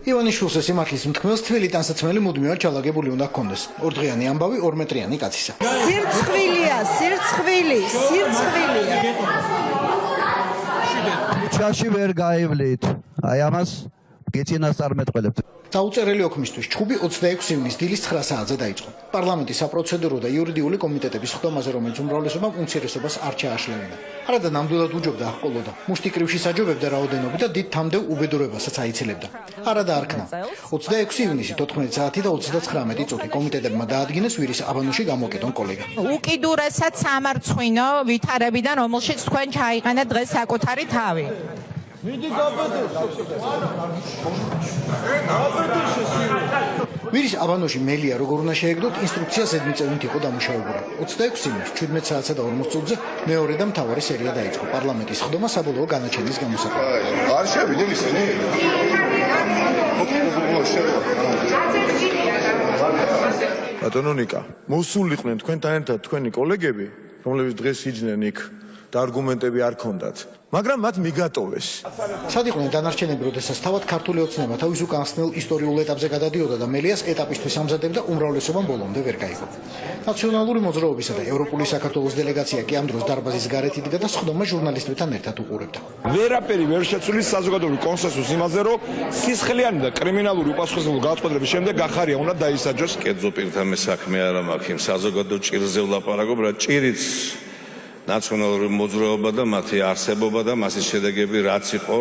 ივანიშვილს სიმართლის მთქმელს თბილი ტანსაცმელი მუდმივად ჩალაგებული უნდა ჰქონდეს. ორდღიანი ამბავი 2 მეტრიანი კაცისა. სირცხვილია. ჩაში ვერ გაივლით. აი ამას გეცინასწარ მეტყველებთ. დაუწერელი ოქმისთვის ჩხუბი 26 ივნის დილის 9 საათზე დაიწყო. პარლამენტის საპროცედურო და იურიდიული კომიტეტების ხდომაზე, რომელიც უმრავლესობამ უმცირესობას არ ჩააშლევინა. არადა ნამდვილად უჯობდა აღყოლოდა. მუშტი კრივში საჯობებდა რაოდენობით და დიდ თამდევ უბედურებასაც აიცილებდა. არადა არქნა. 26 ივნისი 14 საათი და 39 წუთი კომიტეტებმა დაადგინეს ვირის აბანოში გამოკეტონ კოლეგა. უკიდურესად სამარცხვინო ვითარებიდან, რომელშიც თქვენ ჩაიყენეთ დღეს საკუთარი თავი. ვირის აბანოში მელია როგორ უნდა შეეგდოთ ინსტრუქცია ზედმიწევნით იყო დამუშავებული. 26 ივნის 17 საათსა და 40 წუთზე მეორე და მთავარი სერია დაიწყო. პარლამენტის ხდომა საბოლოო განაჩენის გამოსაყრელად. არ შევიდნენ ისინი. ბატონო ნიკა, მოსულიყვნენ თქვენთან ერთად თქვენი კოლეგები, რომლებიც დღეს იჯდნენ იქ და არგუმენტები არ ქონდათ. მაგრამ მათ მიგატოვეს. სად იყვნენ დანარჩენები, როდესაც თავად ქართული ოცნება თავის უკანასკნელ ისტორიულ ეტაპზე გადადიოდა და მელიას ეტაპისთვის ამზადებდა, უმრავლესობამ ბოლომდე ვერ გაიგო. ნაციონალური მოძრაობისა და ევროპული საქართველოს დელეგაცია კი ამ დროს დარბაზის გარეთ იდგა და სხდომა ჟურნალისტებთან ერთად უყურებდა. ვერაფერი ვერ შეცვლის საზოგადოებრივ კონსენსუსს იმაზე, რომ სისხლიანი და კრიმინალური უპასუხისმგებლობის გადაწყვეტილების შემდეგ ახარია უნდა დაისაჯოს. კერძო პირთა მე საქმე არ მაქვს იმ საზოგადო ჭირზე ვლაპარაკობ, რა ჭირიც ნაციონალური მოძრაობა და მათი არსებობა და მასის შედეგები რაც იყო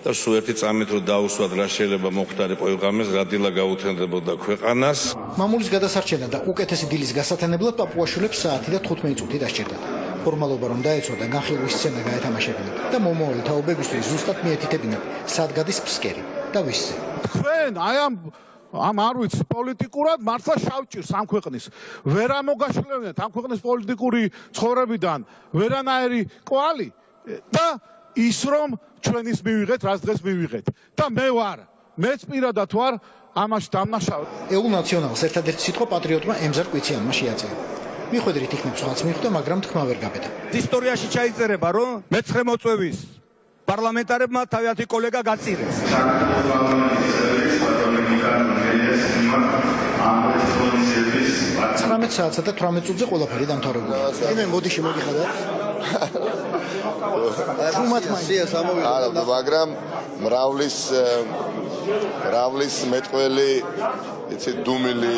და სულ ერთი წამით რომ დაუსვათ რა შეიძლება მოხდარიყო ღამეს რა დილა გაუთენდებოდა ქვეყანას. მამულის გადასარჩენა და უკეთესი დილის გასათანებლად პაპუაშვილებს საათი და 15 წუთი დასჭირდათ. ფორმალობა რომ დაეცვა და განხილვის სცენა გაეთამაშებინათ და მომავალი თაობებისთვის ზუსტად მიეთითებინათ სად გადის ფსკერი და ვისზე. თქვენ აი ამ არ ვიცი პოლიტიკურად მართლა შავჭირს ამ ქვეყნის ვერ ამოგაშლევინეთ ამ ქვეყნის პოლიტიკური ცხოვრებიდან ვერანაირი კვალი და ის რომ ჩვენ ის მივიღეთ რაც დღეს მივიღეთ და მეც პირადად ვარ ამაში დამნაშავე. ეულ ნაციონალს ერთადერთი სიტყვა პატრიოტმა ემზარ კვიციანმა შეაწია. მიხვედრით იქნებს რაც მიხვდა, მაგრამ თქმა ვერ გაბედა. ისტორიაში ჩაიწერება, რომ მეცხრე მოწვევის პარლამენტარებმა თავიანთი კოლეგა გაწირეს. 19 საათსა და 18 წუთზე ყველაფერი დამთავრებული. იმე მოდიში მოგიხადათ. მაგრამ მრავლის მეტყველი იცი დუმილი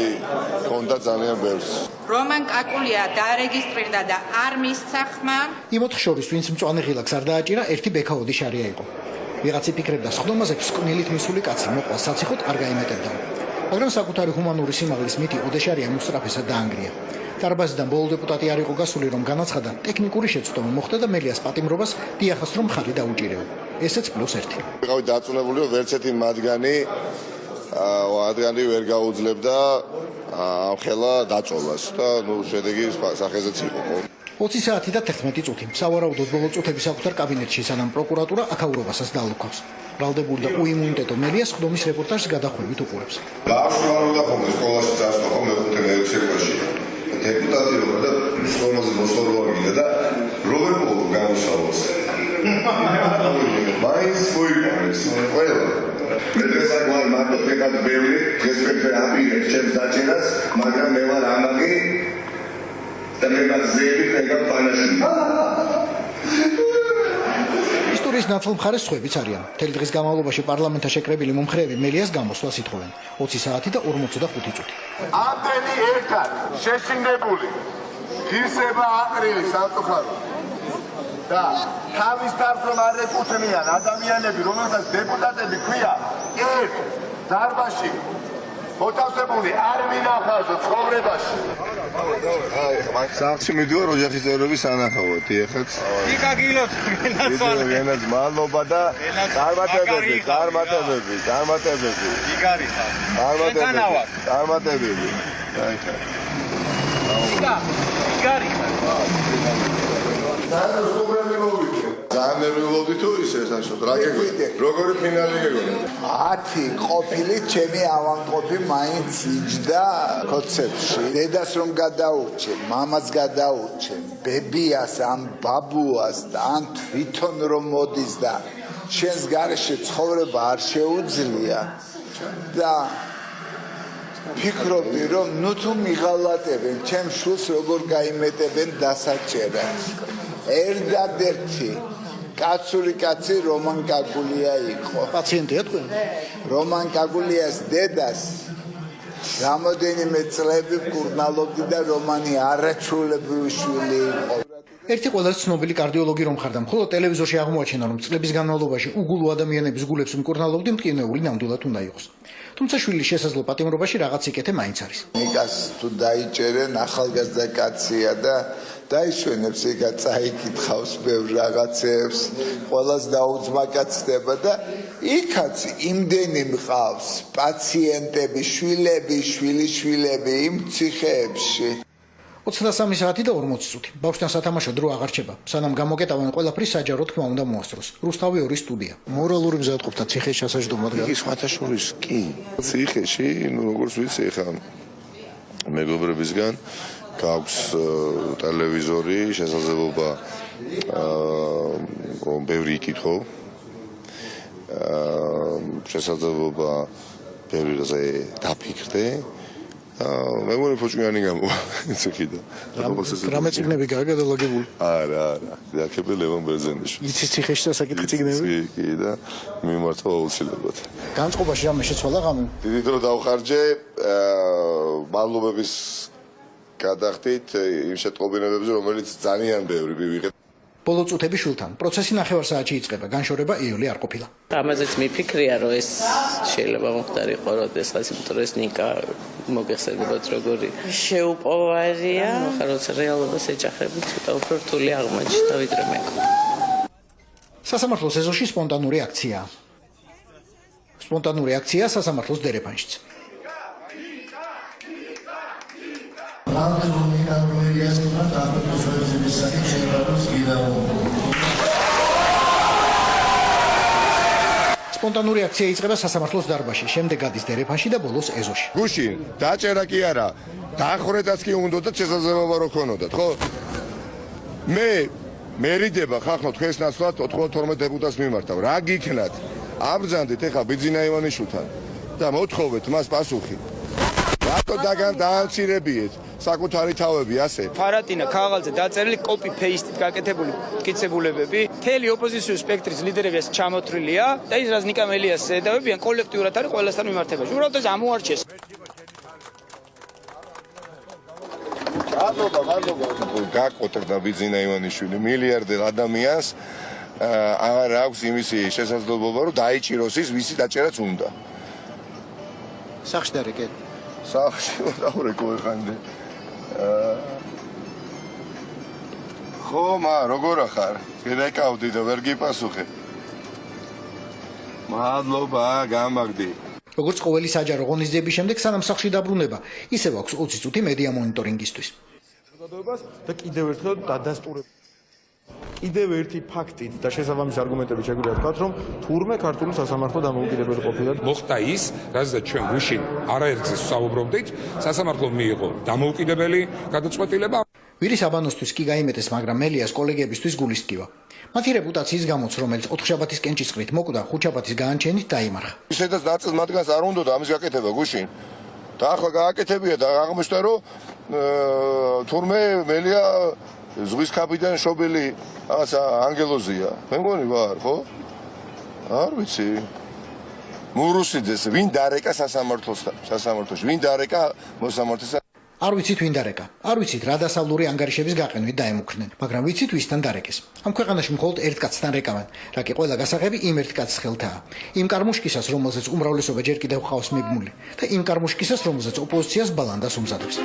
ქონდა ძალიან ბევრს. რომან კაკულია დაარეგისტრირდა და არ მისცა ხმა. იმოთხ შორის ვინც მწვანე ღილაკს არ დააჭირა, ერთი ბექაოდი შარია იყო. ვიღაც იფიქრებდა სხდომაზე ფსკვნილით მისული კაცი მოყვა საციხოთ არ გაიმეტებდა. მაგრამ საკუთარი ჰუმანური სიმაღლის მითი ოდეშარიამ უსწრაფესად დაანგრია. დარბაზიდან ბოლო დეპუტატი არ იყო გასული, რომ განაცხადა ტექნიკური შეცდომა მოხდა და მელიას პატიმრობას დიახას რომ ხალი დაუჭირეო. ესეც +1. ვიყავი დარწმუნებული, რომ ვერც ერთი მათგანი ვერ გაუძლებდა ხელა დაწოლას და შედეგი სახეზეც იყო. 20 საათი და 11 წუთი. სავარაუდოდ ბოლო წუთები საკუთარ კაბინეტში, სანამ პროკურატურა აქაურობასაც დაალუქავს. ბრალდებული და უიმუნიტეტო მელიას ხდომის რეპორტაჟს გადახვევით უყურებს. გააშუალება ხოლმე სკოლაში წასვლა მეხუთე მეექვსე კლასში. დეპუტატი რომ და სკოლაზე მოსწავლეა გინდა და როგორ მოყვა გამოსავალს. მაინც მოიგონეს ყველა. დღესაგვარ მარტო ფეხად ბევრი რესპექტე აპირებს ჩემს დაჭერას, მაგრამ მე ვარ ამაგი და მე მაზები ხება პანაშვილი. ისტორიის ნათელ მხარეს სხვებიც არიან. მთელი დღის განმავლობაში პარლამენტში შეკრებილი მომხრეები მელიას გამოსვლას ითხოვენ. 20 საათი და 45 წუთი. ამდენი ერთად შეშინებული ღირსება აყრილი სამწუხარო და თავის თავს რომ არ ეკუთვნიან ადამიანები, რომელსაც დეპუტატები ქვია, ერთ დარბაზში მოთავსებული არ მინახავდა ცხოვრებაში. სახლში მიდივარ ოჯახის წევრების სანახავად, ეხლაც. იკაგილოთ ენაც მადლობა და წარმატებები. წარმატებები. ძალიან ნერვიულობდი თუ ისე საშოთ რა გეგონა როგორი ფინალი გეგონა 10 ყოფილი ჩემი ავანყოფი მაინც იჯდა კონცერტში დედას რომ გადაურჩე მამას გადაურჩე ბებიას ან ბაბუას და ან თვითონ რომ მოდის და შენს გარეშე ცხოვრება არ შეუძლია და ფიქრობდი რომ ნუ თუ მიღალატებენ ჩემ შულს როგორ გაიმეტებენ დასაჭერად ერთადერთი კაცური კაცი რომან კაგულია იყო პაციენტია თქვენ რომან კაგულიას დედას რამოდენიმე წლები მკურნალობდი და რომანი არაჩვეულებრივი შვილი იყო ერთი ყველაზე ცნობილი კარდიოლოგი რომ ხარ და მხოლოდ ტელევიზორში აღმოაჩენა რომ წლების განმავლობაში უგულო ადამიანების გულებს მკურნალობდი მტკივნეული ნამდვილად უნდა იყოს თუმცა შვილის შესაძლო პატიმრობაში რაღაც სიკეთე მაინც არის ნიკას თუ დაიჭერენ ახალგაზრდა კაცია და დაიშვენებს ეგა წაიკითხავს ბევრ რაღაცებს ყველას დაუძმაკაცდება და იქაც იმდენი მყავს პაციენტები შვილები შვილიშვილები იმ ციხეებში 23 საათი და 40 წუთი. ბავშვთან სათამაშო დრო აღარ რჩება. სანამ გამოკეტავენ ყველაფრის საჯარო თქმა უნდა მოასწროს. რუსთავი 2 სტუდია. მორალური მზადყოფთან ციხეში შესაძლებლად იგი სხვათა შორის კი ციხეში ნუ როგორც ვიცი ხა მეგობრებისგან გაქვს ტელევიზორი შესაძლებლობა რომ ბევრი იკითხო შესაძლებლობა ბევრი რაზე დაფიქრდე მე მგონი ფოჭიანი გამოვა ციხიდან. რამე წიგნები გააგადალაგებული? არა, დაკები ლევან ბერძენიშვილი. იცის ციხეში დასაკითხი წიგნები? კი და მიმართვა აუცილებლად. განწყობაში რამე შეცვალა ღამე? დიდი დრო დავხარჯე მადლობების გადახდით იმ შეტყობინებებზე, რომელიც ძალიან ბევრი მივიღეთ. ბოლო წუთები შულთან. პროცესი ნახევარ საათში იწყება. განშორება იოლი არ ყოფილა. ამაზეც მიფიქრია, რომ ეს შეიძლება მოხდარიყო, როდესაც იმიტომ რომ ეს ნიკა მოგეხსენებათ როგორი შეუპოვარია, ხარ როცა რეალობას ეჯახებით, ცოტა უფრო რთული აღმოჩნდა ვიდრე მე. სასამართლოს ეზოში სპონტანური აქციაა. სპონტანური აქცია სასამართლოს დერეფანშიც. სპონტანური აქცია იწყება სასამართლოს დარბაზში, შემდეგ გადის დერეფანში და ბოლოს ეზოში. გუშინ დაჭერა კი არა, დახრედაც კი უნდათ შესაძლებლობა რო ქონოდათ, ხო? მე მერიდება ხახნო თქვენს ნაცვლად 92 დეპუტატს მიმართავ. რა გიქნათ? აბრძანდით ეხა ბიძინა ივანიშვილთან და მოთხოვეთ მას პასუხი. რატო დაამცირებიეთ საკუთარი თავები ასე? ფარატინა ქაღალდზე დაწერილი კოპი პეისტით გაკეთებული მტკიცებულებები, მთელი ოპოზიციის სპექტრის ლიდერები ეს ჩამოთვლილია და ის რაც ნიკა მელიას ედავებიან კოლექტიურად არის ყველასთან მიმართებაში. უბრალოდ ეს ამოარჩეს. მადლობა. გაკოტრდა ბიძინა ივანიშვილი მილიარდერ ადამიანს აღარ აქვს იმისი შესაძლებლობა რომ დაიჭიროს ის ვისი დაჭერაც უნდა. სახში დარეკე. სახში დავრეკო ეხანდე. ხო, როგორ ახარ? გეკავდი და ვერ გიპასუხე. მადლობა, გამაგდი. როგორც ყოველი საჯარო ღონისძიების შემდეგ სანამ სახში დაბრუნება, ისევ აქვს 20 წუთი მედია მონიტორინგისთვის. და კიდევ ერთხელ დადასტურებ. კიდევ ერთი ფაქტით და შესაბამისი არგუმენტებით შეგვიძლია ვთქვათ, რომ თურმე ქართული სასამართლო დამოუკიდებელი ყოფილა. მოხდა ის, რაზეც ჩვენ გუშინ არაერთგზის ვსაუბრობდით, სასამართლომ მიიღო დამოუკიდებელი გადაწყვეტილება. ვირის აბანოსთვის კი გაიმეტეს, მაგრამ მელიას კოლეგებისთვის გულისტკივა. მათი რეპუტაციის გამოც, რომელიც 4 შაბათის კენჭისყრით მოკვდა, 5 შაბათის გაანჩენით დაიმარხა. ისედაც ნაწილ მათგანს არ უნდოდა ამის გაკეთება გუშინ. და ახლა გააკეთებია და აღმოჩნდა, რომ თურმე მელია ზღვის კაპიტანი შობელი რაღაცა ანგელოზია. მე მგონი ვარ, ხო? არ ვიცი. მურუსიძეს ვინ დარეკა სასამართლოში? ვინ დარეკა მოსამართლეს? არ ვიცით ვინ დარეკა. არ ვიცით რა დასავლური ანგარიშების გაყენვით დაემუქრნენ, მაგრამ ვიცით ვისთან დარეკეს. ამ ქვეყანაში მხოლოდ ერთ კაცთან რეკავენ, რა კი ყველა გასაღები იმ ერთ კაცს ხელთაა. იმ კარმუშკისას, რომელზეც უმრავლესობა ჯერ კიდევ ხავს მიბმული და იმ კარმუშკისას, რომელზეც ოპოზიციას ბალანდას უმზადებს.